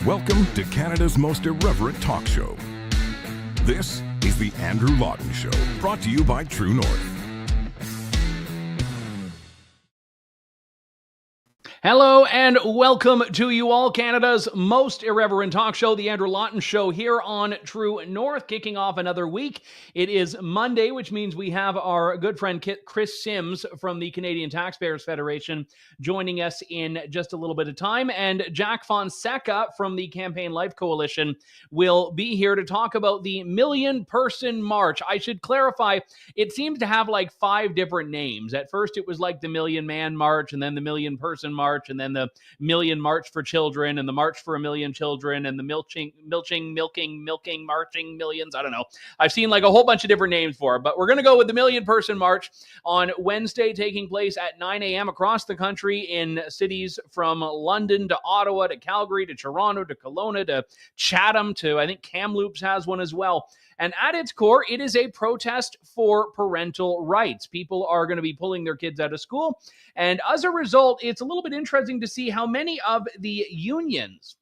Welcome to Canada's most irreverent talk show. This is the Andrew Lawton Show, brought to you by True North. Hello and welcome to you all, Canada's most irreverent talk show, the Andrew Lawton Show, here on True North, kicking off another week. It is Monday, which means we have our good friend Kris Sims from the Canadian Taxpayers Federation joining us in just a little bit of time, and Jack Fonseca from the Campaign Life Coalition will be here to talk about the million-person march. I should clarify, it seems to have like 5 different names. At first, it was like the Million Man March, and then the Million-Person March, and then the Million March for Children, and the March for a Million Children, and the milking, marching millions. I don't know. I've seen like a whole bunch of different names for it, but we're going to go with the Million Person March on Wednesday, taking place at 9 a.m. across the country in cities from London to Ottawa to Calgary to Toronto to Kelowna to Chatham to, I think, Kamloops has one as well. And at its core, it is a protest for parental rights. People are going to be pulling their kids out of school. And as a result, it's a little bit interesting to see how many of the unions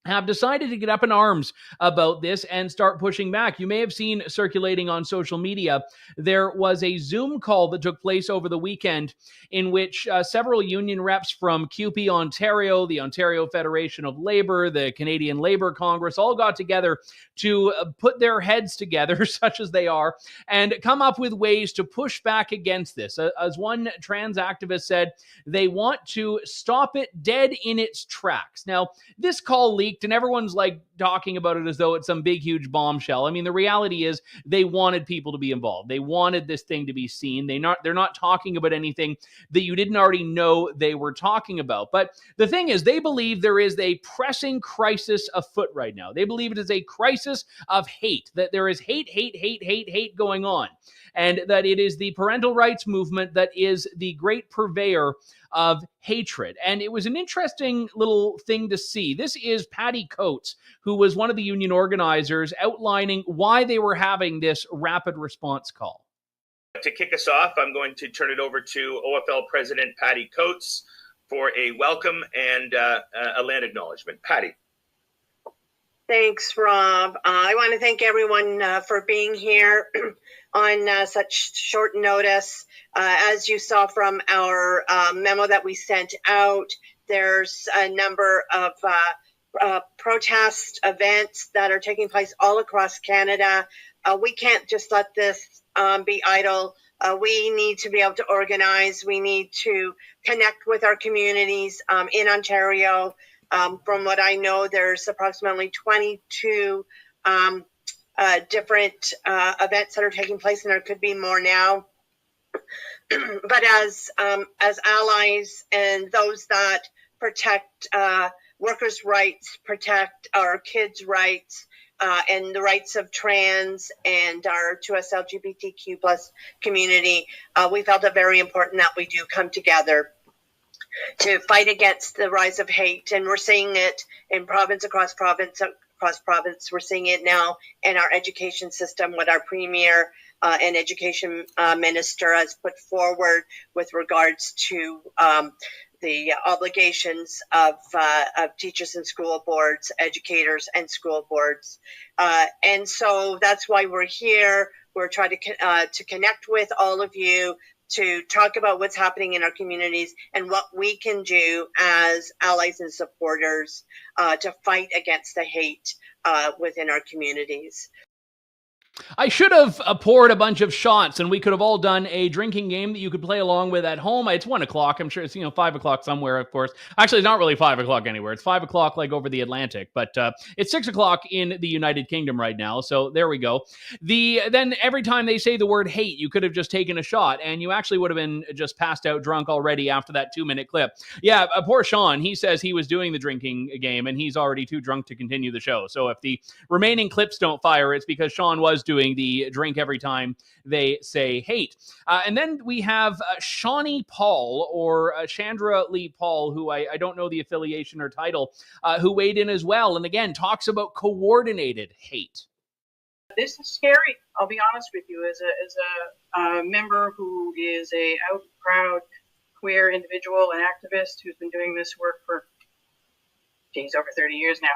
have decided to get up in arms about this and start pushing back. You may have seen circulating on social media, there was a Zoom call that took place over the weekend in which several union reps from CUPE Ontario, the Ontario Federation of Labour, the Canadian Labour Congress, all got together to put their heads together, such as they are, and come up with ways to push back against this. As one trans activist said, they want to stop it dead in its tracks. Now, this call leaked, and everyone's like talking about it as though it's some big, huge bombshell. I mean, the reality is they wanted people to be involved. They wanted this thing to be seen. They're not talking about anything that you didn't already know they were talking about. But the thing is, they believe there is a pressing crisis afoot right now. They believe it is a crisis of hate, that there is hate going on, and that it is the parental rights movement that is the great purveyor of hatred. And it was an interesting little thing to see. This is Patty Coates, who was one of the union organizers, outlining why they were having this rapid response call. To kick us off, I'm going to turn it over to OFL President Patty Coates for a welcome and a land acknowledgement. Patty. Thanks, Rob. I want to thank everyone for being here on such short notice. As you saw from our memo that we sent out, there's a number of protest events that are taking place all across Canada. We can't just let this be idle. We need to be able to organize. We need to connect with our communities in Ontario. From what I know, there's approximately 22 different events that are taking place, and there could be more now. But as allies and those that protect workers' rights, protect our kids' rights, and the rights of trans and our 2S LGBTQ plus community, we felt it very important that we do come together to fight against the rise of hate. And we're seeing it in province across province. We're seeing it now in our education system, what our premier and education minister has put forward with regards to the obligations of teachers and school boards, educators and school boards. And so that's why we're here. We're trying to connect with all of you, to talk about what's happening in our communities and what we can do as allies and supporters to fight against the hate within our communities. I should have poured a bunch of shots, and we could have all done a drinking game that you could play along with at home. It's 1 o'clock. I'm sure it's 5 o'clock somewhere, of course. Actually, it's not really 5 o'clock anywhere. It's 5 o'clock like over the Atlantic, but it's 6 o'clock in the United Kingdom right now. So there we go. Then every time they say the word hate, you could have just taken a shot, and you actually would have been just passed out drunk already after that 2-minute clip. Yeah, poor Sean. He says he was doing the drinking game, and he's already too drunk to continue the show. So if the remaining clips don't fire, it's because Sean was doing the drink every time they say hate. And then we have Shawnee Paul, or Chandra Lee Paul, who I don't know the affiliation or title, who weighed in as well, and again talks about coordinated hate. This is scary, I'll be honest with you, as a member who is a out proud queer individual and activist who's been doing this work for over 30 years now.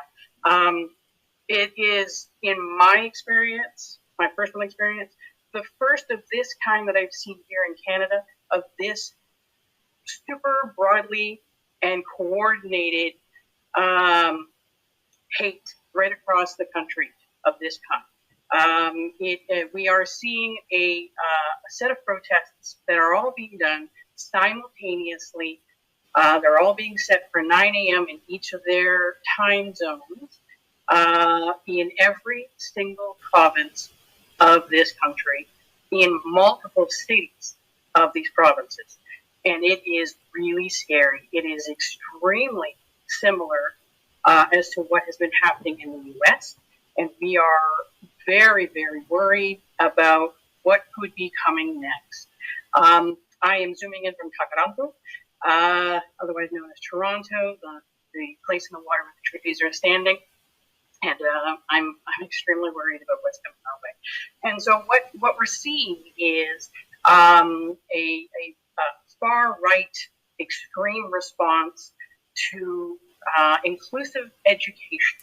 It is, in my experience, my personal experience, the first of this kind that I've seen here in Canada, of this super broadly and coordinated hate right across the country of this kind. We are seeing a set of protests that are all being done simultaneously. They're all being set for 9 a.m. in each of their time zones in every single province of this country, in multiple cities of these provinces. And it is really scary. It is extremely similar as to what has been happening in the U.S. And we are very, very worried about what could be coming next. I am zooming in from Takaranto, otherwise known as Toronto, the place in the water where the trees are standing. And I'm extremely worried about what's coming our way. And so what we're seeing is a far-right extreme response to inclusive education.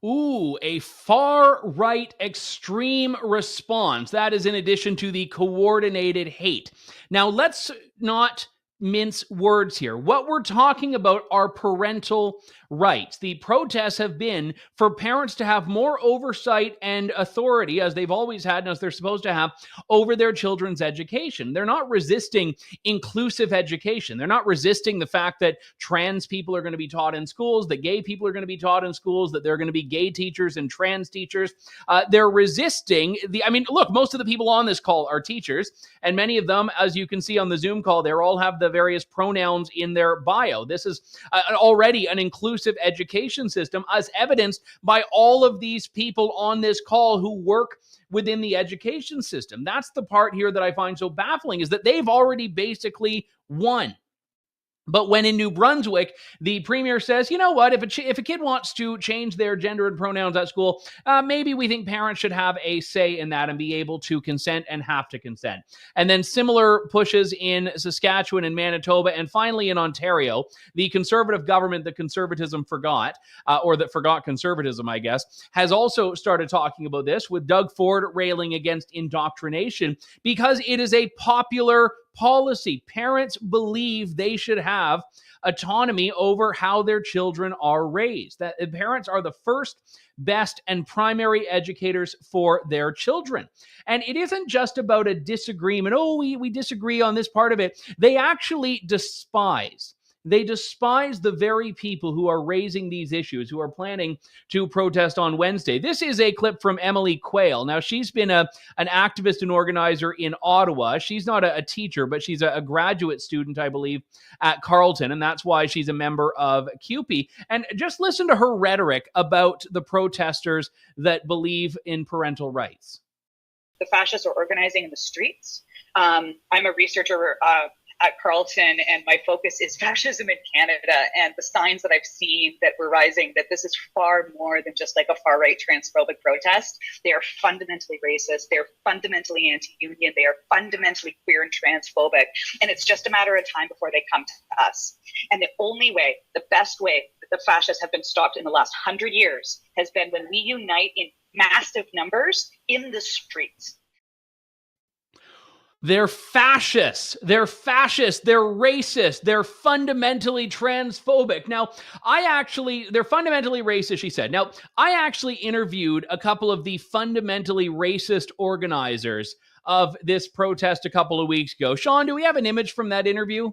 Ooh, a far-right extreme response. That is in addition to the coordinated hate. Now, let's not mince words here. What we're talking about are parental rights. The protests have been for parents to have more oversight and authority, as they've always had and as they're supposed to have, over their children's education. They're not resisting inclusive education. They're not resisting the fact that trans people are going to be taught in schools, that gay people are going to be taught in schools, that there are going to be gay teachers and trans teachers. They're resisting look, most of the people on this call are teachers, and many of them, as you can see on the Zoom call, they all have the various pronouns in their bio. This is already an inclusive education system, as evidenced by all of these people on this call who work within the education system. That's the part here that I find so baffling, is that they've already basically won. But when in New Brunswick, the premier says, you know what, if a kid wants to change their gender and pronouns at school, maybe we think parents should have a say in that and be able to consent and have to consent. And then similar pushes in Saskatchewan and Manitoba, and finally in Ontario, the conservative government that conservatism forgot, or that forgot conservatism, I guess, has also started talking about this, with Doug Ford railing against indoctrination because it is a popular policy. Parents believe they should have autonomy over how their children are raised. That parents are the first, best, and primary educators for their children. And it isn't just about a disagreement. Oh, we disagree on this part of it. They actually despise. They despise the very people who are raising these issues, who are planning to protest on Wednesday. This is a clip from Emily Quayle. Now, she's been an activist and organizer in Ottawa. She's not a teacher, but she's a graduate student, I believe, at Carleton, and that's why she's a member of CUPE. And just listen to her rhetoric about the protesters that believe in parental rights. The fascists are organizing in the streets. I'm a researcher at Carleton, and my focus is fascism in Canada, and the signs that I've seen that were rising, that this is far more than just like a far-right transphobic protest. They are fundamentally racist. They are fundamentally anti-union. They are fundamentally queer and transphobic. And it's just a matter of time before they come to us. And the only way, the best way that the fascists have been stopped in the last 100 years has been when we unite in massive numbers in the streets. They're fascists. They're fascist. They're racist. They're fundamentally transphobic. Now, they're fundamentally racist, she said. Now, I actually interviewed a couple of the fundamentally racist organizers of this protest a couple of weeks ago. Sean, do we have an image from that interview?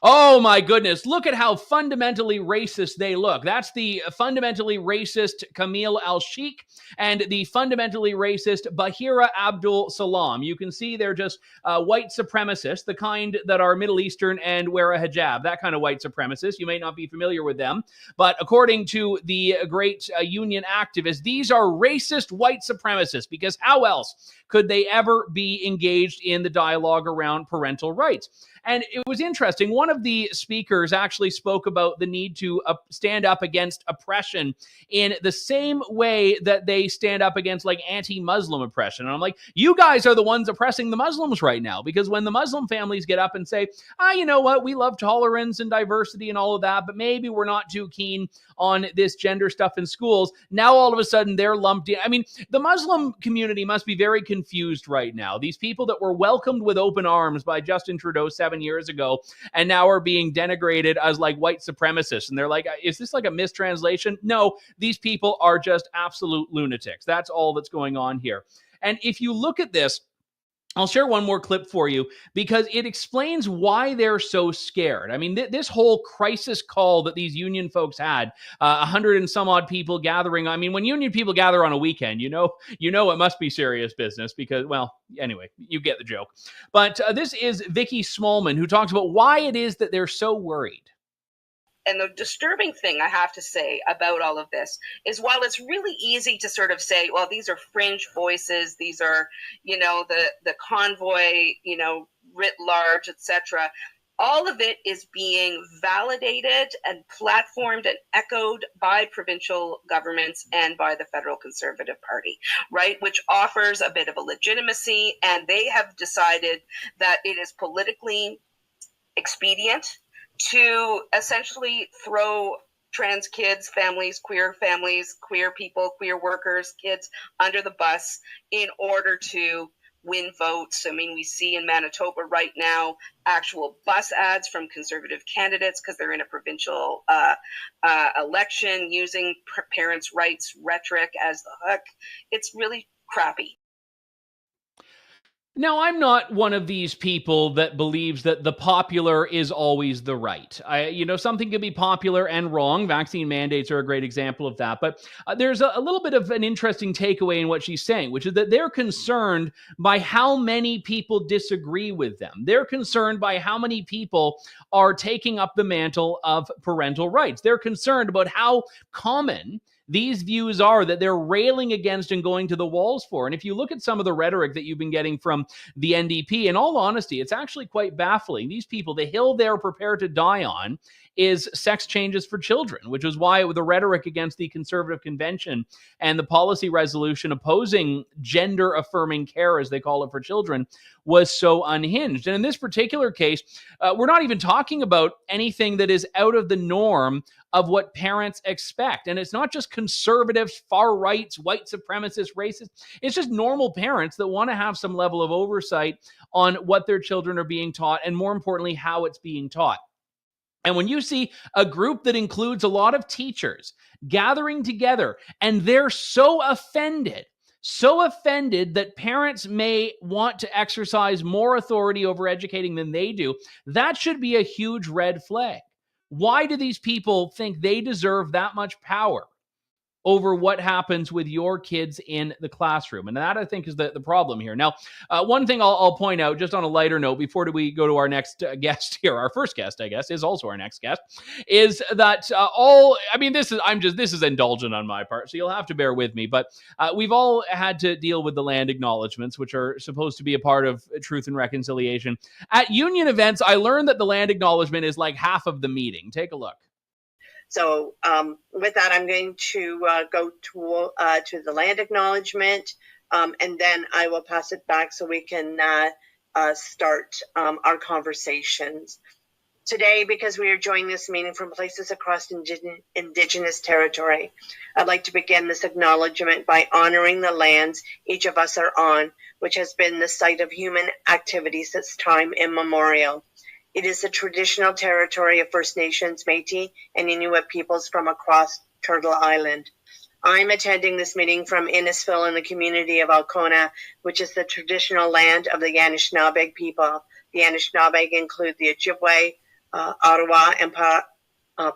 Oh my goodness, look at how fundamentally racist they look. That's the fundamentally racist Camille Al-Sheikh and the fundamentally racist Bahira Abdul Salam. You can see they're just white supremacists, the kind that are Middle Eastern and wear a hijab, that kind of white supremacists. You may not be familiar with them, but according to the great union activists, these are racist white supremacists, because how else could they ever be engaged in the dialogue around parental rights? And it was interesting. One of the speakers actually spoke about the need to stand up against oppression in the same way that they stand up against like anti-Muslim oppression. And I'm like, you guys are the ones oppressing the Muslims right now, because when the Muslim families get up and say, you know what, we love tolerance and diversity and all of that, but maybe we're not too keen on this gender stuff in schools, now all of a sudden they're lumped in. I mean, the Muslim community must be very confused right now. These people that were welcomed with open arms by Justin Trudeau 7 years ago and now are being denigrated as like white supremacists. And they're like, is this like a mistranslation? No, these people are just absolute lunatics. That's all that's going on here. And if you look at this, I'll share one more clip for you because it explains why they're so scared. I mean, this whole crisis call that these union folks had, 100 and some odd people gathering. I mean, when union people gather on a weekend, you know it must be serious business because, well, anyway, you get the joke. But this is Vicky Smallman, who talks about why it is that they're so worried. And the disturbing thing I have to say about all of this is while it's really easy to sort of say, well, these are fringe voices, these are, the convoy, writ large, etc., all of it is being validated and platformed and echoed by provincial governments and by the federal Conservative Party, right? Which offers a bit of a legitimacy, and they have decided that it is politically expedient to essentially throw trans kids, families, queer people, queer workers, kids under the bus in order to win votes. I mean, we see in Manitoba right now actual bus ads from Conservative candidates because they're in a provincial election using parents' rights rhetoric as the hook. It's really crappy. Now, I'm not one of these people that believes that the popular is always the right. Something can be popular and wrong. Vaccine mandates are a great example of that. But there's a little bit of an interesting takeaway in what she's saying, which is that they're concerned by how many people disagree with them. They're concerned by how many people are taking up the mantle of parental rights. They're concerned about how common these views are that they're railing against and going to the walls for. And if you look at some of the rhetoric that you've been getting from the NDP, in all honesty, it's actually quite baffling. These people, the hill they're prepared to die on is sex changes for children, which is why the rhetoric against the Conservative Convention and the policy resolution opposing gender-affirming care, as they call it, for children, was so unhinged. And in this particular case, we're not even talking about anything that is out of the norm of what parents expect. And it's not just conservatives, far rights, white supremacists, racists. It's just normal parents that want to have some level of oversight on what their children are being taught, and more importantly, how it's being taught. And when you see a group that includes a lot of teachers gathering together and they're so offended that parents may want to exercise more authority over educating than they do, that should be a huge red flag. Why do these people think they deserve that much power over what happens with your kids in the classroom? And that, I think, is the problem here. Now, one thing I'll point out, just on a lighter note, before we go to our next guest here, our first guest, I guess, is also our next guest, is that this is indulgent on my part, so you'll have to bear with me, but we've all had to deal with the land acknowledgements, which are supposed to be a part of Truth and Reconciliation. At union events, I learned that the land acknowledgement is like half of the meeting. Take a look. So with that, I'm going to go to the land acknowledgement, and then I will pass it back so we can start our conversations. Today, because we are joining this meeting from places across Indigenous territory, I'd like to begin this acknowledgement by honoring the lands each of us are on, which has been the site of human activity since time immemorial. It is the traditional territory of First Nations, Métis, and Inuit peoples from across Turtle Island. I'm attending this meeting from Innisfil in the community of Alcona, which is the traditional land of the Anishinaabe people. The Anishinaabe include the Ojibwe, Ottawa, and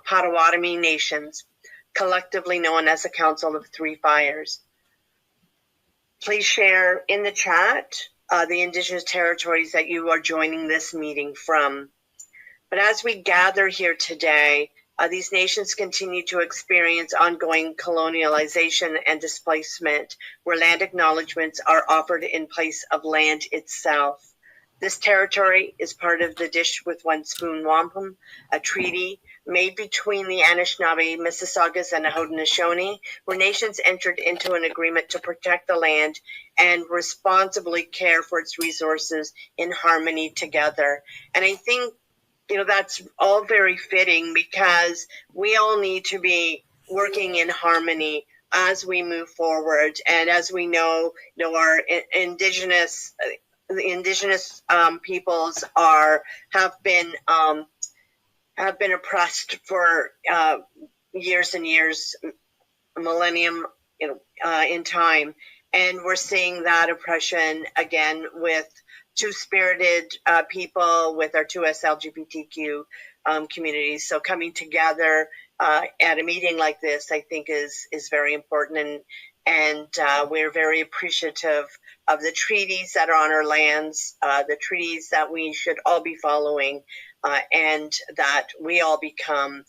Potawatomi nations, collectively known as the Council of Three Fires. Please share in the chat the Indigenous territories that you are joining this meeting from. But as we gather here today, these nations continue to experience ongoing colonialization and displacement, where land acknowledgements are offered in place of land itself. This territory is part of the Dish with One Spoon Wampum, a treaty made between the Anishinaabe, Mississaugas, and the Haudenosaunee, where nations entered into an agreement to protect the land and responsibly care for its resources in harmony together. And I think, that's all very fitting, because we all need to be working in harmony as we move forward. And as we know, our Indigenous peoples have been oppressed for years and years, millennium, in time, and we're seeing that oppression again with two-spirited people, with our 2S LGBTQ communities. So coming together at a meeting like this, I think is very important, and we're very appreciative of the treaties that are on our lands, the treaties that we should all be following, and that we all become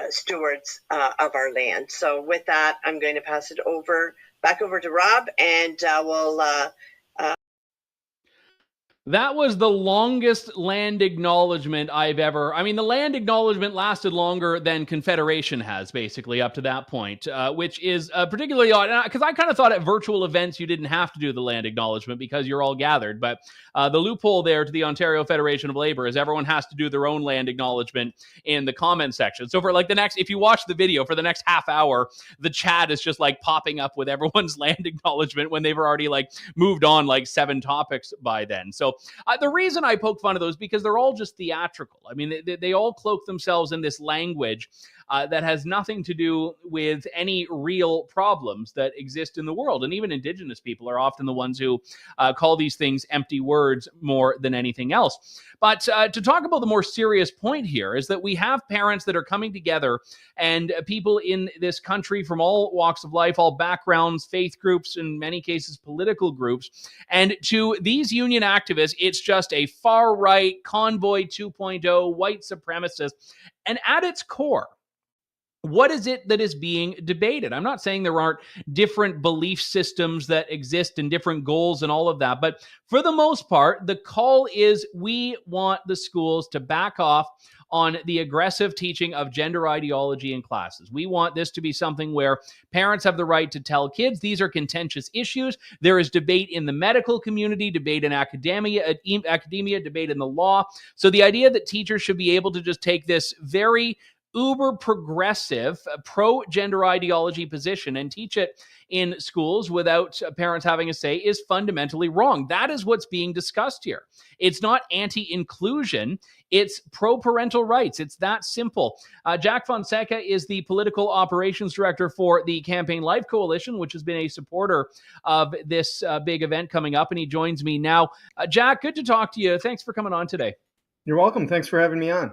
stewards of our land. So with that, I'm going to pass it back over to Rob, and we'll That was the longest land acknowledgement I've ever... I mean, the land acknowledgement lasted longer than Confederation has, basically, up to that point, which is particularly odd, because I kind of thought at virtual events you didn't have to do the land acknowledgement because you're all gathered, but the loophole there to the Ontario Federation of Labour is everyone has to do their own land acknowledgement in the comment section. So for if you watch the video, for the next half hour, the chat is just popping up with everyone's land acknowledgement when they've already moved on 7 topics by then. So the reason I poke fun of those because they're all just theatrical. I mean, they all cloak themselves in this language that has nothing to do with any real problems that exist in the world. And even Indigenous people are often the ones who call these things empty words more than anything else. But to talk about the more serious point here is that we have parents that are coming together, and people in this country from all walks of life, all backgrounds, faith groups, in many cases political groups. And to these union activists, it's just a far-right convoy 2.0 white supremacist. And at its core, what is it that is being debated? I'm not saying there aren't different belief systems that exist and different goals and all of that, but for the most part, the call is we want the schools to back off on the aggressive teaching of gender ideology in classes. We want this to be something where parents have the right to tell kids these are contentious issues. There is debate in the medical community, debate in academia, debate in the law. So the idea that teachers should be able to just take this very uber progressive pro-gender ideology position and teach it in schools without parents having a say is fundamentally wrong. That is what's being discussed here. It's not anti-inclusion, it's pro-parental rights. It's that simple. Jack Fonseca is the political operations director for the Campaign Life Coalition, which has been a supporter of this big event coming up, and he joins me now. Jack, good to talk to you. Thanks for coming on today. You're welcome. Thanks for having me on.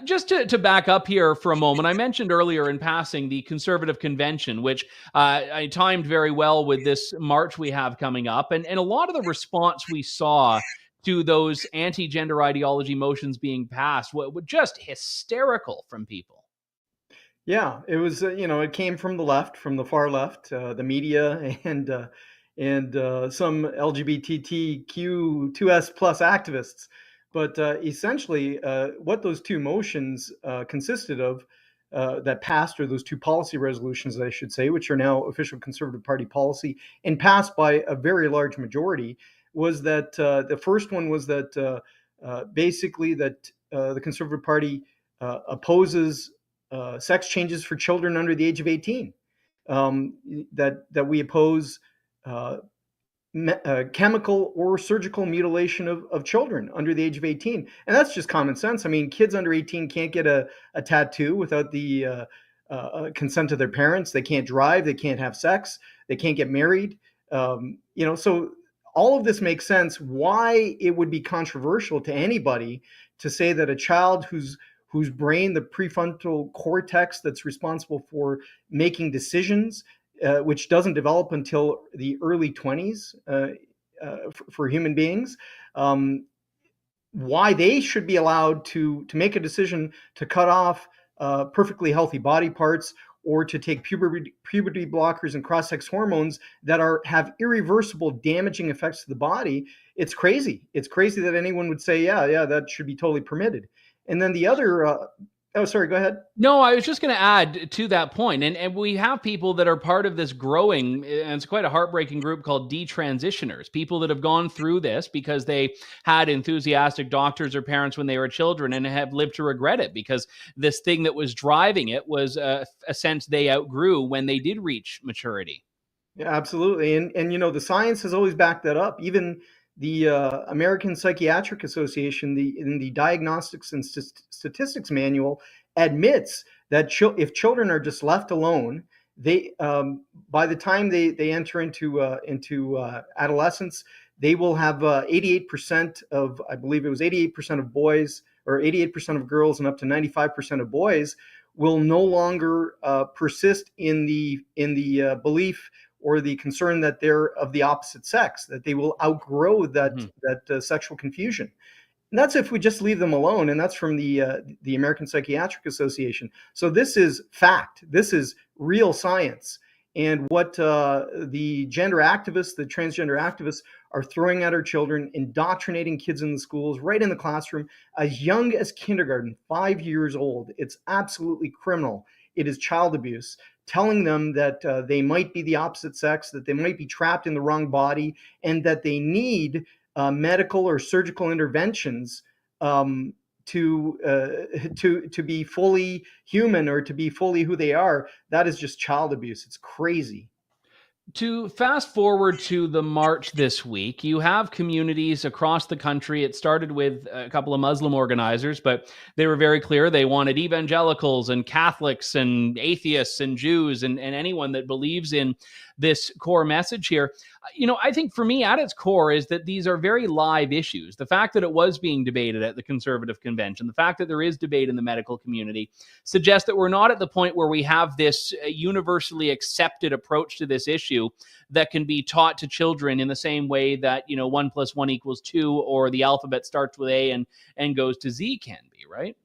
Just to back up here for a moment, I mentioned earlier in passing the Conservative Convention, which I timed very well with this march we have coming up. And a lot of the response we saw to those anti-gender ideology motions being passed were just hysterical from people. Yeah, it was, it came from the left, from the far left, the media and some LGBTQ 2S plus activists. But essentially, what those two motions consisted of that passed, or those two policy resolutions, I should say, which are now official Conservative Party policy and passed by a very large majority, was that the first one was that basically that the Conservative Party opposes sex changes for children under the age of 18, that we oppose chemical or surgical mutilation of children under the age of 18. And that's just common sense. I mean, kids under 18 can't get a tattoo without the consent of their parents. They can't drive. They can't have sex. They can't get married. So all of this makes sense. Why it would be controversial to anybody to say that a child whose brain, the prefrontal cortex that's responsible for making decisions, which doesn't develop until the early 20s for human beings, why they should be allowed to make a decision to cut off perfectly healthy body parts or to take puberty blockers and cross-sex hormones that have irreversible damaging effects to the body. It's crazy. It's crazy that anyone would say, yeah, that should be totally permitted. And then the other, oh, sorry, go ahead. No, I was just going to add to that point. And we have people that are part of this growing, and it's quite a heartbreaking group called detransitioners, people that have gone through this because they had enthusiastic doctors or parents when they were children and have lived to regret it because this thing that was driving it was a sense they outgrew when they did reach maturity. Yeah, absolutely. And the science has always backed that up. Even the American Psychiatric Association, in the Diagnostics and Statistics Manual, admits that if children are just left alone, they by the time they enter into adolescence, they will have 88% of, I believe it was 88% of boys, or 88% of girls, and up to 95% of boys will no longer persist in the belief or the concern that they're of the opposite sex, that they will outgrow that sexual confusion. And that's if we just leave them alone. And that's from the American Psychiatric Association. So this is fact. This is real science. And what the gender activists, the transgender activists, are throwing at our children, indoctrinating kids in the schools, right in the classroom, as young as kindergarten, 5 years old. It's absolutely criminal. It is child abuse, telling them that they might be the opposite sex, that they might be trapped in the wrong body, and that they need medical or surgical interventions to be fully human or to be fully who they are. That is just child abuse. It's crazy. To fast forward to the march this week, you have communities across the country. It started with a couple of Muslim organizers, but they were very clear. They wanted evangelicals and Catholics and atheists and Jews and anyone that believes in this core message here. I think for me, at its core, is that these are very live issues. The fact that it was being debated at the Conservative Convention, the fact that there is debate in the medical community, suggests that we're not at the point where we have this universally accepted approach to this issue that can be taught to children in the same way that 1 + 1 = 2, or the alphabet starts with A and goes to Z can be, right?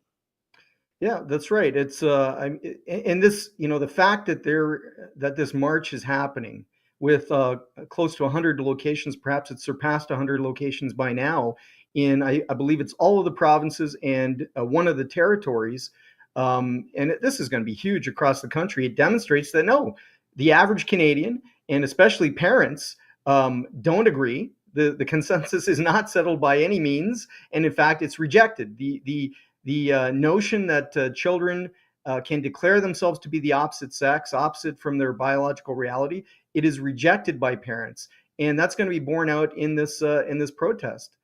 Yeah, that's right. It's and this, the fact that this march is happening with close to 100 locations, perhaps it's surpassed 100 locations by now in, I believe it's all of the provinces and one of the territories. And this is going to be huge across the country. It demonstrates that no, the average Canadian, and especially parents, don't agree. The consensus is not settled by any means, and in fact, it's rejected. The notion that children can declare themselves to be the opposite sex, opposite from their biological reality, it is rejected by parents, and that's going to be borne out in this protest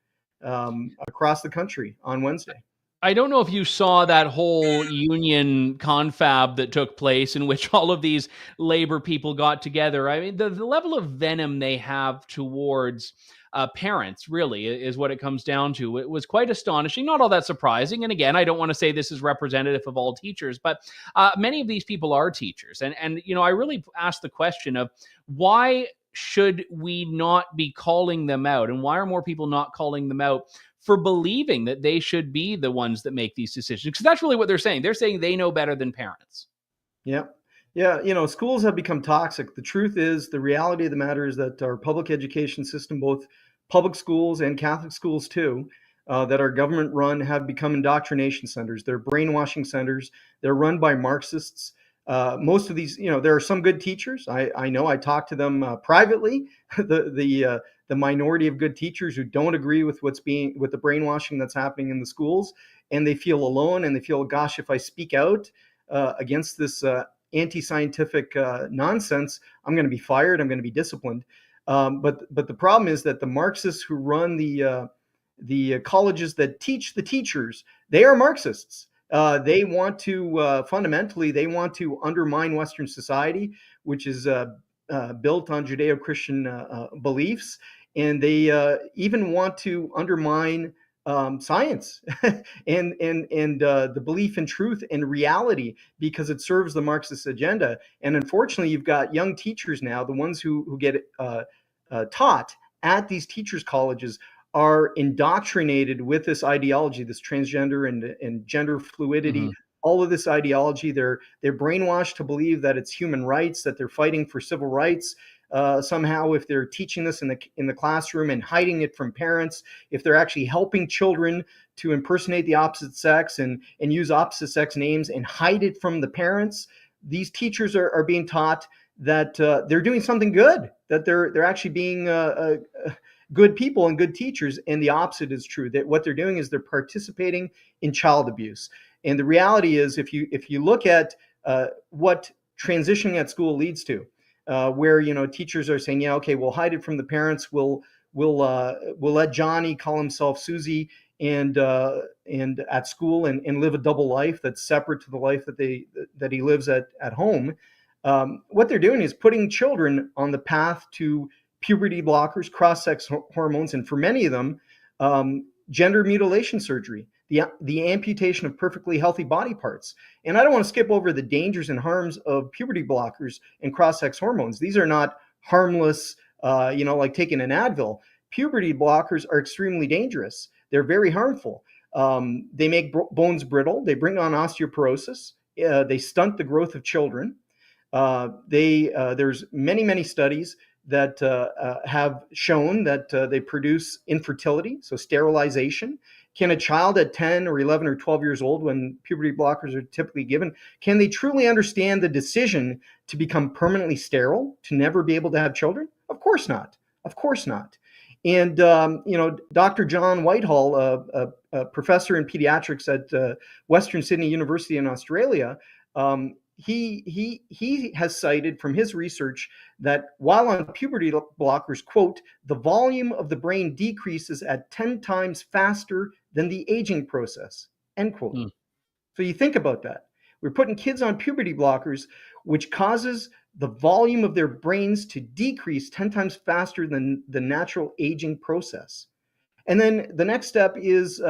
across the country on Wednesday. I don't know if you saw that whole union confab that took place in which all of these labor people got together. I mean, the level of venom they have towards parents really is what it comes down to. It was quite astonishing, not all that surprising. And again, I don't want to say this is representative of all teachers, but many of these people are teachers. And I really asked the question of why should we not be calling them out? And why are more people not calling them out for believing that they should be the ones that make these decisions? Because that's really what they're saying. They're saying they know better than parents. Yeah. Yeah. Schools have become toxic. The truth is, the reality of the matter is that our public education system, both public schools and Catholic schools too, that are government run, have become indoctrination centers. They're brainwashing centers. They're run by Marxists. Most of these, there are some good teachers. I know. I talk to them privately. The minority of good teachers who don't agree with with the brainwashing that's happening in the schools, and they feel alone, and they feel, gosh, if I speak out against this anti-scientific nonsense, I'm going to be fired. I'm going to be disciplined. But the problem is that the Marxists who run the colleges that teach the teachers, they are Marxists. They want to fundamentally, they want to undermine Western society, which is built on Judeo-Christian beliefs, and they even want to undermine science and the belief in truth and reality, because it serves the Marxist agenda. And unfortunately, you've got young teachers now, the ones who get taught at these teachers' colleges, are indoctrinated with this ideology, this transgender and gender fluidity all of this ideology. They're brainwashed to believe that it's human rights, that they're fighting for civil rights. Somehow, if they're teaching this in the classroom and hiding it from parents, if they're actually helping children to impersonate the opposite sex and use opposite sex names and hide it from the parents, these teachers are being taught that they're doing something good, that they're actually being good people and good teachers. And the opposite is true, that what they're doing is they're participating in child abuse. And the reality is, if you look at what transitioning at school leads to, where teachers are saying, yeah, okay, we'll hide it from the parents, we'll let Johnny call himself Susie and at school and live a double life that's separate to the life that he lives at home. What they're doing is putting children on the path to puberty blockers, cross-sex hormones, and for many of them, gender mutilation surgery, the amputation of perfectly healthy body parts. And I don't want to skip over the dangers and harms of puberty blockers and cross-sex hormones. These are not harmless, like taking an Advil. Puberty blockers are extremely dangerous. They're very harmful. They make bones brittle. They bring on osteoporosis. They stunt the growth of children. There's many studies that have shown that they produce infertility, so sterilization. Can a child at 10 or 11 or 12 years old, when puberty blockers are typically given, can they truly understand the decision to become permanently sterile, to never be able to have children? Of course not. Of course not. And, Dr. John Whitehall, a professor in pediatrics at Western Sydney University in Australia, he has cited from his research that while on puberty blockers, quote, the volume of the brain decreases at 10 times faster than the aging process, end quote. So you think about that. We're putting kids on puberty blockers, which causes the volume of their brains to decrease 10 times faster than the natural aging process. And then the next step is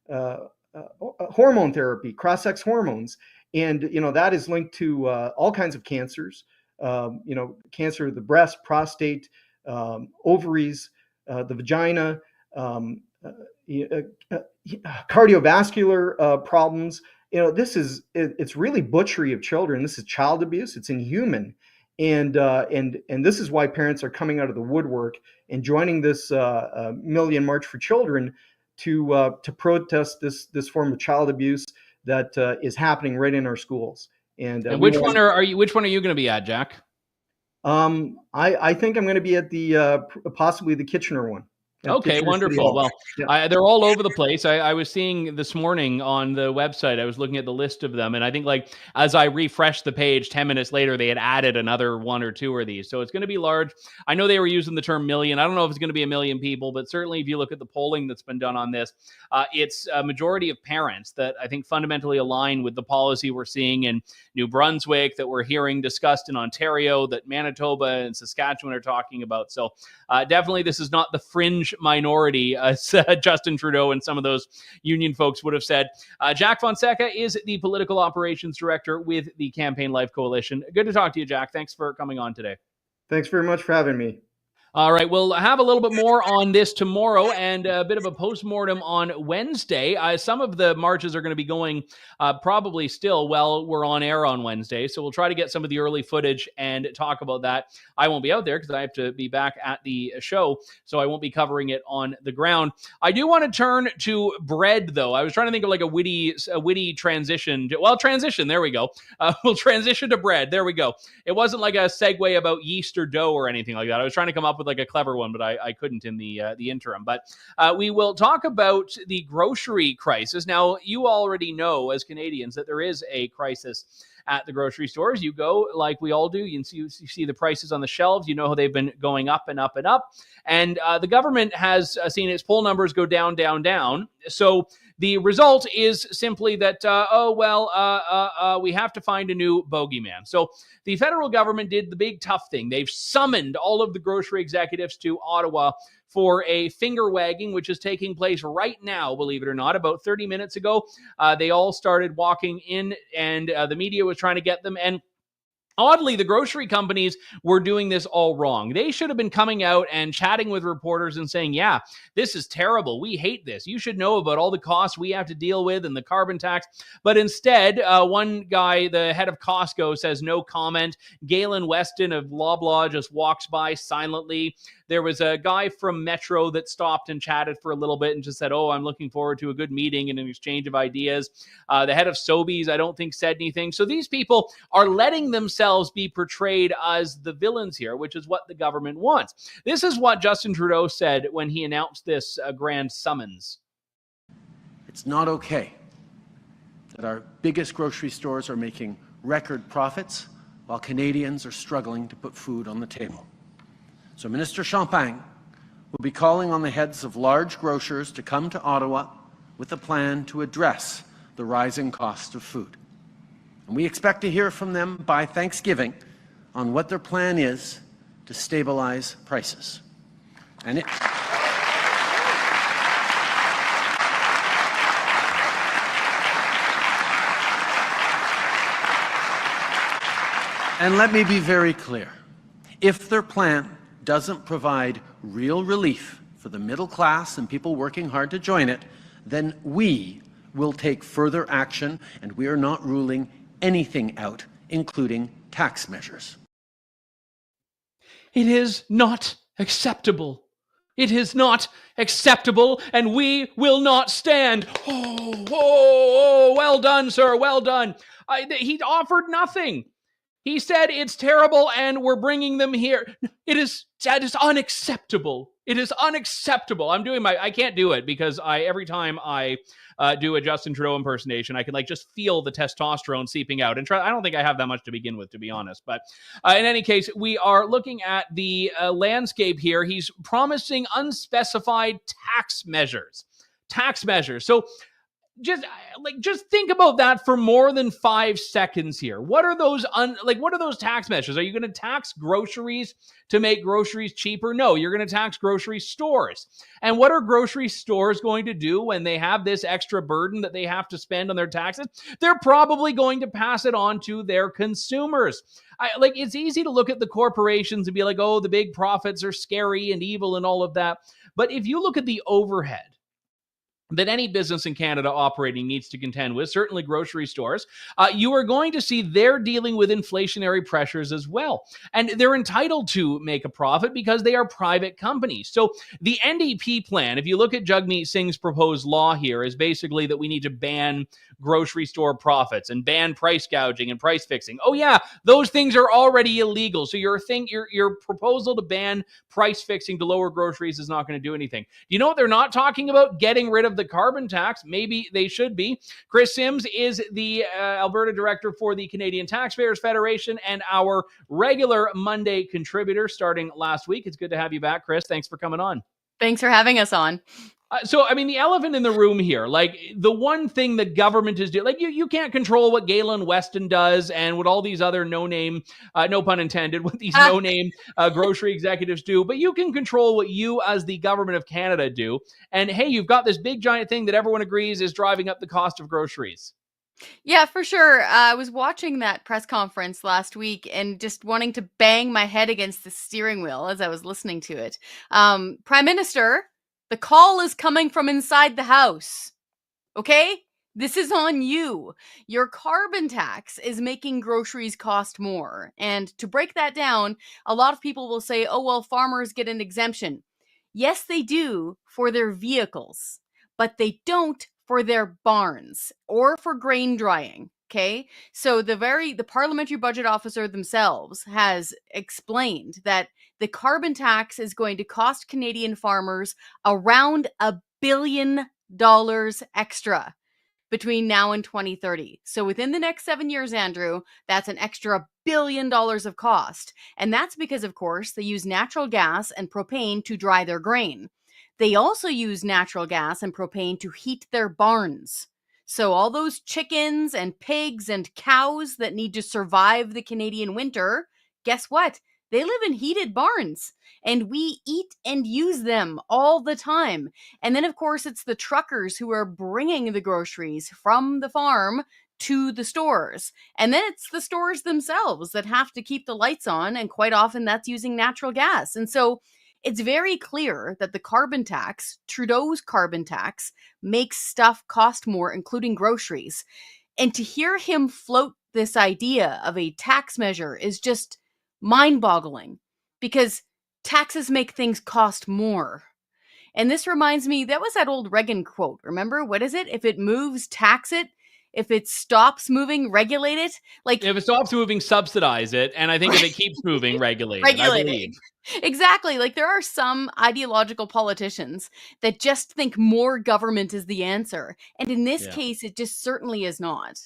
hormone therapy, cross-sex hormones. And, that is linked to all kinds of cancers, cancer of the breast, prostate, ovaries, the vagina, cardiovascular problems. It's really butchery of children. This is child abuse. It's inhuman. And this is why parents are coming out of the woodwork and joining this Million March for Children to protest this form of child abuse that is happening right in our schools. And which one are you going to be at, Jack? I think I'm going to be at the possibly the Kitchener one. Okay, wonderful. Well, yeah. They're all over the place. I was seeing this morning on the website, I was looking at the list of them, and I think as I refreshed the page 10 minutes later, they had added another one or two of these. So it's going to be large. I know they were using the term million. I don't know if it's going to be 1 million people, but certainly if you look at the polling that's been done on this, it's a majority of parents that I think fundamentally align with the policy we're seeing in New Brunswick, that we're hearing discussed in Ontario, that Manitoba and Saskatchewan are talking about. So definitely this is not the fringe minority, as Justin Trudeau and some of those union folks would have said. Jack Fonseca is the political operations director with the Campaign Life Coalition. Good to talk to you, Jack. Thanks for coming on today. Thanks very much for having me. All right, we'll have a little bit more on this tomorrow and a bit of a postmortem on Wednesday. Some of the marches are going to be going probably still while we're on air on Wednesday, so we'll try to get some of the early footage and talk about that. I won't be out there because I have to be back at the show, so I won't be covering it on the ground. I do want to turn to bread, though. I was trying to think of a witty transition. Transition, there we go. We'll transition to bread. There we go. It wasn't like a segue about yeast or dough or anything like that. I was trying to come up with a clever one, but I couldn't in the interim. But we will talk about the grocery crisis. Now, you already know as Canadians that there is a crisis at the grocery stores. You go, like we all do, you see the prices on the shelves. You know how they've been going up and up and up. And the government has seen its poll numbers go down, down, down. So the result is simply that, we have to find a new bogeyman. So the federal government did the big tough thing. They've summoned all of the grocery executives to Ottawa for a finger wagging, which is taking place right now, believe it or not. About 30 minutes ago, they all started walking in, and the media was trying to get them. And Oddly, the grocery companies were doing this all wrong. They should have been coming out and chatting with reporters and saying, yeah, this is terrible. We hate this. You should know about all the costs we have to deal with and the carbon tax. But instead, one guy, the head of Costco, says no comment. Galen Weston of Loblaw just walks by silently. There was a guy from Metro that stopped and chatted for a little bit and just said, oh, I'm looking forward to a good meeting and an exchange of ideas. The head of Sobeys, I don't think, said anything. So these people are letting themselves be portrayed as the villains here, which is what the government wants. This is what Justin Trudeau said when he announced this grand summons. It's not okay that our biggest grocery stores are making record profits while Canadians are struggling to put food on the table. So Minister Champagne will be calling on the heads of large grocers to come to Ottawa with a plan to address the rising cost of food. And we expect to hear from them by Thanksgiving on what their plan is to stabilize prices. And let me be very clear. If their plan doesn't provide real relief for the middle class and people working hard to join it, then we will take further action, and we are not ruling anything out, including tax measures. It is not acceptable. It is not acceptable, and we will not stand. Oh, well done, sir, well done. He offered nothing. He said it's terrible and we're bringing them here. That is unacceptable. It is unacceptable. I can't do it because every time I do a Justin Trudeau impersonation, I can just feel the testosterone seeping out. And I don't think I have that much to begin with, to be honest. But in any case, we are looking at the landscape here. He's promising unspecified tax measures. So just think about that for more than 5 seconds here. What are those what are those tax measures? Are you going to tax groceries to make groceries cheaper? No, you're going to tax grocery stores. And what are grocery stores going to do when they have this extra burden that they have to spend on their taxes? They're probably going to pass it on to their consumers. It's easy to look at the corporations and be like, oh, the big profits are scary and evil and all of that. But if you look at the overhead that any business in Canada operating needs to contend with, certainly grocery stores, you are going to see they're dealing with inflationary pressures as well. And they're entitled to make a profit because they are private companies. So the NDP plan, if you look at Jagmeet Singh's proposed law here, is basically that we need to ban grocery store profits and ban price gouging and price fixing. Oh yeah, those things are already illegal. So your proposal to ban price fixing to lower groceries is not going to do anything. You know what they're not talking about? Getting rid of the carbon tax. Maybe they should be. Kris Sims is the Alberta director for the Canadian Taxpayers Federation and our regular Monday contributor starting last week. It's good to have you back, Kris. Thanks for coming on. Thanks for having us on. The elephant in the room here, the one thing the government is doing, you can't control what Galen Weston does and what all these other no-name, no pun intended, what these no-name grocery executives do, but you can control what you as the government of Canada do. And hey, you've got this big giant thing that everyone agrees is driving up the cost of groceries. Yeah, for sure. I was watching that press conference last week and just wanting to bang my head against the steering wheel as I was listening to it. Prime Minister, the call is coming from inside the house. Okay? This is on you. Your carbon tax is making groceries cost more. And to break that down, a lot of people will say, oh, well, farmers get an exemption. Yes, they do for their vehicles, but they don't for their barns or for grain drying. Okay, so the parliamentary budget officer themselves has explained that the carbon tax is going to cost Canadian farmers around $1 billion extra between now and 2030. So within the next 7 years, Andrew, that's an extra $1 billion of cost. And that's because, of course, they use natural gas and propane to dry their grain. They also use natural gas and propane to heat their barns. So all those chickens and pigs and cows that need to survive the Canadian winter, guess what? They live in heated barns and we eat and use them all the time. And then, of course, it's the truckers who are bringing the groceries from the farm to the stores. And then it's the stores themselves that have to keep the lights on. And quite often that's using natural gas. And so it's very clear that the carbon tax, Trudeau's carbon tax, makes stuff cost more, including groceries. And to hear him float this idea of a tax measure is just mind-boggling, because taxes make things cost more. And this reminds me, that was that old Reagan quote. Remember? What is it? If it moves, tax it. If it stops moving, regulate it. Like, if it stops moving, subsidize it. And I think if it keeps moving, regulate it, I believe. Exactly. Like, there are some ideological politicians that just think more government is the answer. And in this case, it just certainly is not.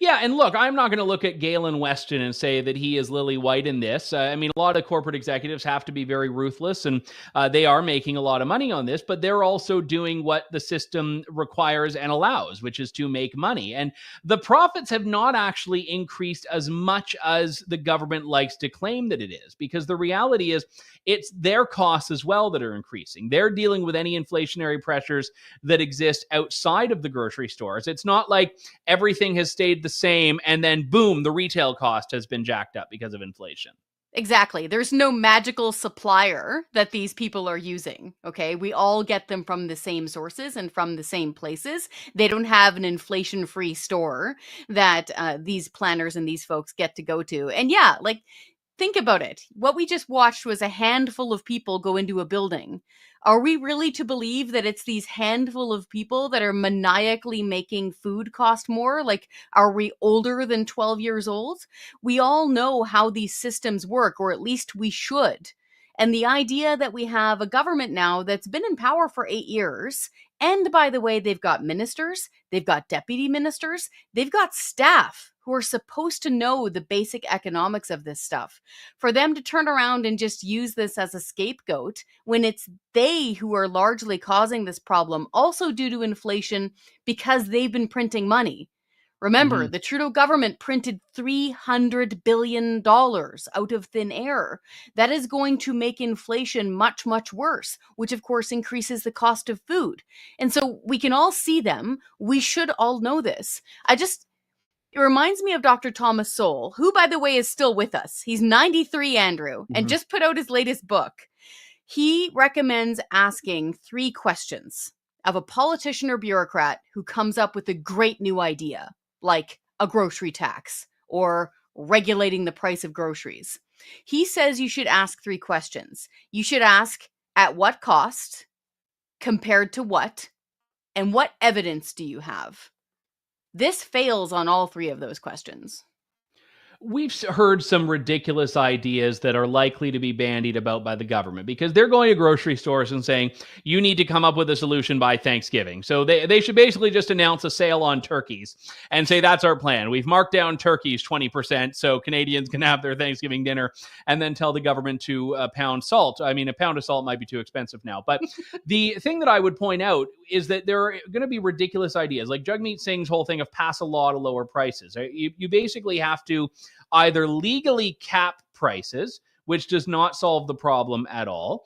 Yeah, and look, I'm not going to look at Galen Weston and say that he is lily white in this. I mean, a lot of corporate executives have to be very ruthless, and they are making a lot of money on this, but they're also doing what the system requires and allows, which is to make money. And the profits have not actually increased as much as the government likes to claim that it is, because the reality is it's their costs as well that are increasing. They're dealing with any inflationary pressures that exist outside of the grocery stores. It's not like everything has stayed the same and then boom, the retail cost has been jacked up because of inflation. Exactly. There's no magical supplier that these people are using. Okay. We all get them from the same sources and from the same places. They don't have an inflation-free store that these planners and these folks get to go to. And yeah, like, think about it. What we just watched was a handful of people go into a building. Are we really to believe that it's these handful of people that are maniacally making food cost more? Like, are we older than 12 years old? We all know how these systems work, or at least we should. And the idea that we have a government now that's been in power for 8 years, and by the way, they've got ministers, they've got deputy ministers, they've got staff who are supposed to know the basic economics of this stuff. For them to turn around and just use this as a scapegoat when it's they who are largely causing this problem, also due to inflation, because they've been printing money. Remember, the Trudeau government printed $300 billion out of thin air. That is going to make inflation much, much worse, which of course increases the cost of food. And so we can all see them. We should all know this. It reminds me of Dr. Thomas Sowell, who, by the way, is still with us. He's 93, Andrew, and just put out his latest book. He recommends asking 3 questions of a politician or bureaucrat who comes up with a great new idea, like a grocery tax or regulating the price of groceries. He says you should ask 3 questions. You should ask, at what cost, compared to what, and what evidence do you have? This fails on all 3 of those questions. We've heard some ridiculous ideas that are likely to be bandied about by the government, because they're going to grocery stores and saying, you need to come up with a solution by Thanksgiving. So they should basically just announce a sale on turkeys and say, that's our plan. We've marked down turkeys 20% so Canadians can have their Thanksgiving dinner, and then tell the government to pound salt. I mean, a pound of salt might be too expensive now. But the thing that I would point out is that there are going to be ridiculous ideas, like Jagmeet Singh's whole thing of pass a law to lower prices. You basically have to either legally cap prices, which does not solve the problem at all,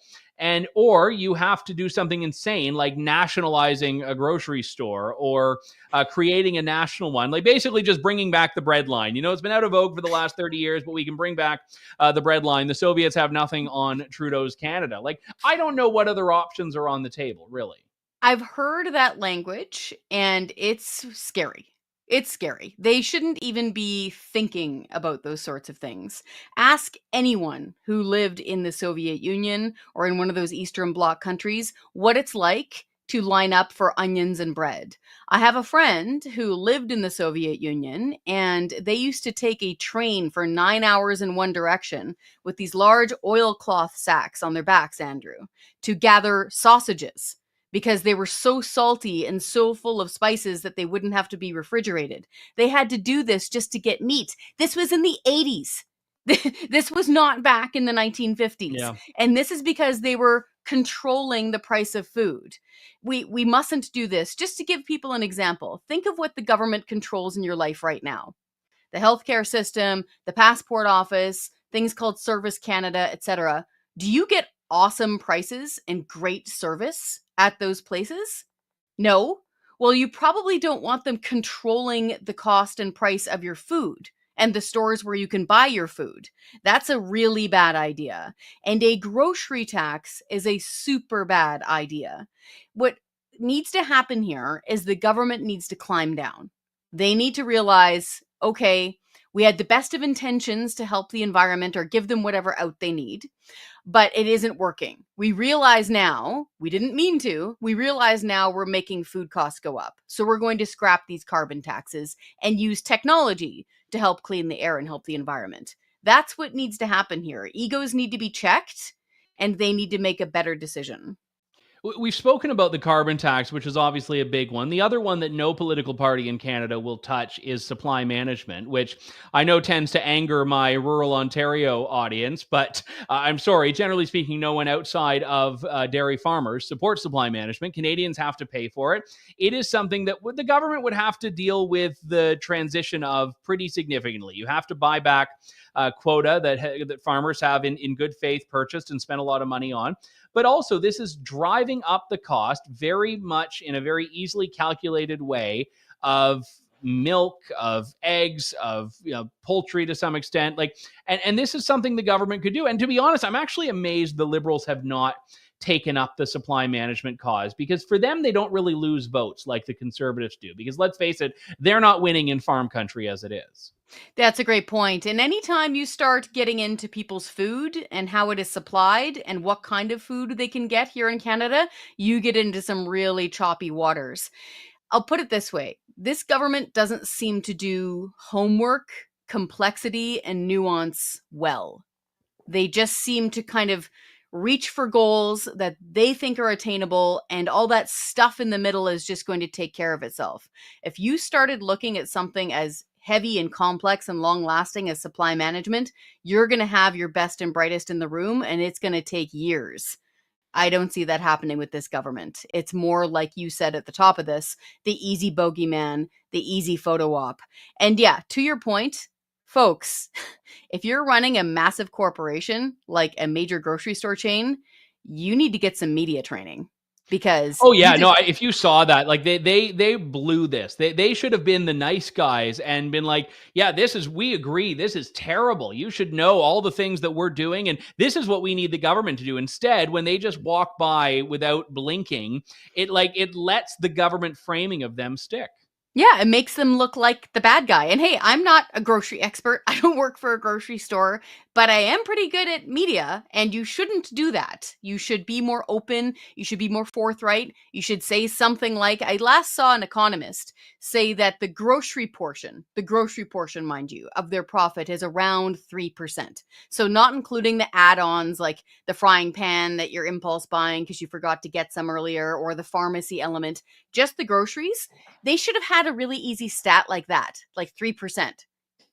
or you have to do something insane like nationalizing a grocery store or creating a national one, like basically just bringing back the bread line. You know, it's been out of vogue for the last 30 years, but we can bring back the bread line. The Soviets have nothing on Trudeau's Canada. Like, I don't know what other options are on the table, really. I've heard that language, and it's scary. It's scary. They shouldn't even be thinking about those sorts of things. Ask anyone who lived in the Soviet Union or in one of those Eastern Bloc countries what it's like to line up for onions and bread. I have a friend who lived in the Soviet Union, and they used to take a train for 9 hours in one direction with these large oilcloth sacks on their backs, Andrew, to gather sausages, because they were so salty and so full of spices that they wouldn't have to be refrigerated. They had to do this just to get meat. This was in the 80s. This was not back in the 1950s. Yeah. And this is because they were controlling the price of food. We mustn't do this. Just to give people an example, think of what the government controls in your life right now. The healthcare system, the passport office, things called Service Canada, etc. Do you get awesome prices and great service at those places? No. Well, you probably don't want them controlling the cost and price of your food and the stores where you can buy your food. That's a really bad idea. And a grocery tax is a super bad idea. What needs to happen here is the government needs to climb down. They need to realize, okay, we had the best of intentions to help the environment or give them whatever out they need, but it isn't working. We realize now, we didn't mean to, we realize now we're making food costs go up. So we're going to scrap these carbon taxes and use technology to help clean the air and help the environment. That's what needs to happen here. Egos need to be checked and they need to make a better decision. We've spoken about the carbon tax, which is obviously a big one. The other one that no political party in Canada will touch is supply management, which I know tends to anger my rural Ontario audience, but I'm sorry, generally speaking, no one outside of dairy farmers supports supply management. Canadians have to pay for it. It is something that the government would have to deal with the transition of pretty significantly. You have to buy back quota that farmers have in good faith purchased and spent a lot of money on. But also, this is driving up the cost very much in a very easily calculated way of milk, of eggs, of poultry to some extent. And this is something the government could do. And to be honest, I'm actually amazed the Liberals have not taken up the supply management cause, because for them, they don't really lose votes like the Conservatives do. Because let's face it, they're not winning in farm country as it is. That's a great point. And anytime you start getting into people's food and how it is supplied and what kind of food they can get here in Canada, you get into some really choppy waters. I'll put it this way. This government doesn't seem to do homework, complexity, and nuance well. They just seem to kind of reach for goals that they think are attainable, and all that stuff in the middle is just going to take care of itself. If you started looking at something as heavy and complex and long-lasting as supply management, you're going to have your best and brightest in the room, and it's going to take years. I don't see that happening with this government. It's more like you said at the top of this, the easy bogeyman, the easy photo op. And yeah, to your point, folks, if you're running a massive corporation like a major grocery store chain, you need to get some media training. Because if you saw that, like they blew this. They should have been the nice guys and been like, yeah, we agree, this is terrible. You should know all the things that we're doing, and this is what we need the government to do. Instead, when they just walk by without blinking, it lets the government framing of them stick. Yeah, it makes them look like the bad guy. And hey, I'm not a grocery expert. I don't work for a grocery store, but I am pretty good at media, and you shouldn't do that. You should be more open. You should be more forthright. You should say something like, I last saw an economist say that the grocery portion, mind you, of their profit is around 3%. So not including the add-ons like the frying pan that you're impulse buying because you forgot to get some earlier, or the pharmacy element, just the groceries. They should have had a really easy stat like that, like 3%,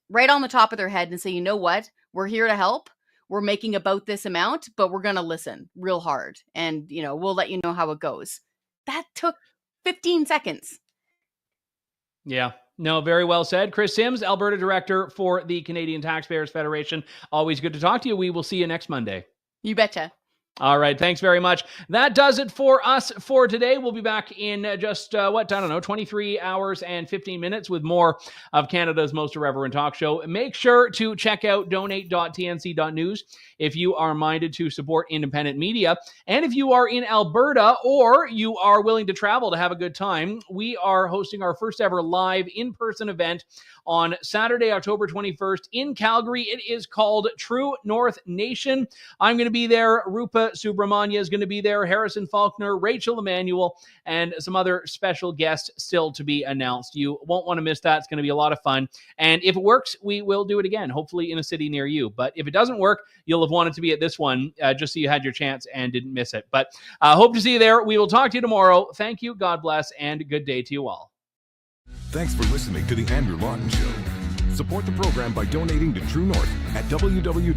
right on the top of their head, and say, you know what? We're here to help. We're making about this amount, but we're going to listen real hard. And, we'll let you know how it goes. That took 15 seconds. Yeah. No, very well said. Kris Sims, Alberta Director for the Canadian Taxpayers Federation. Always good to talk to you. We will see you next Monday. You betcha. All right. Thanks very much. That does it for us for today. We'll be back in just, 23 hours and 15 minutes with more of Canada's most irreverent talk show. Make sure to check out donate.tnc.news if you are minded to support independent media. And if you are in Alberta or you are willing to travel to have a good time, we are hosting our first ever live in-person event on Saturday, October 21st in Calgary. It is called True North Nation. I'm going to be there. Rupa Subramanya is going to be there, Harrison Faulkner, Rachel Emmanuel, and some other special guests still to be announced. You won't want to miss that. It's going to be a lot of fun. And if it works, we will do it again, hopefully in a city near you. But if it doesn't work, you'll have wanted to be at this one just so you had your chance and didn't miss it. But hope to see you there. We will talk to you tomorrow. Thank you, God bless, and good day to you all. Thanks for listening to The Andrew Lawton Show. Support the program by donating to True North at www.tnc.news.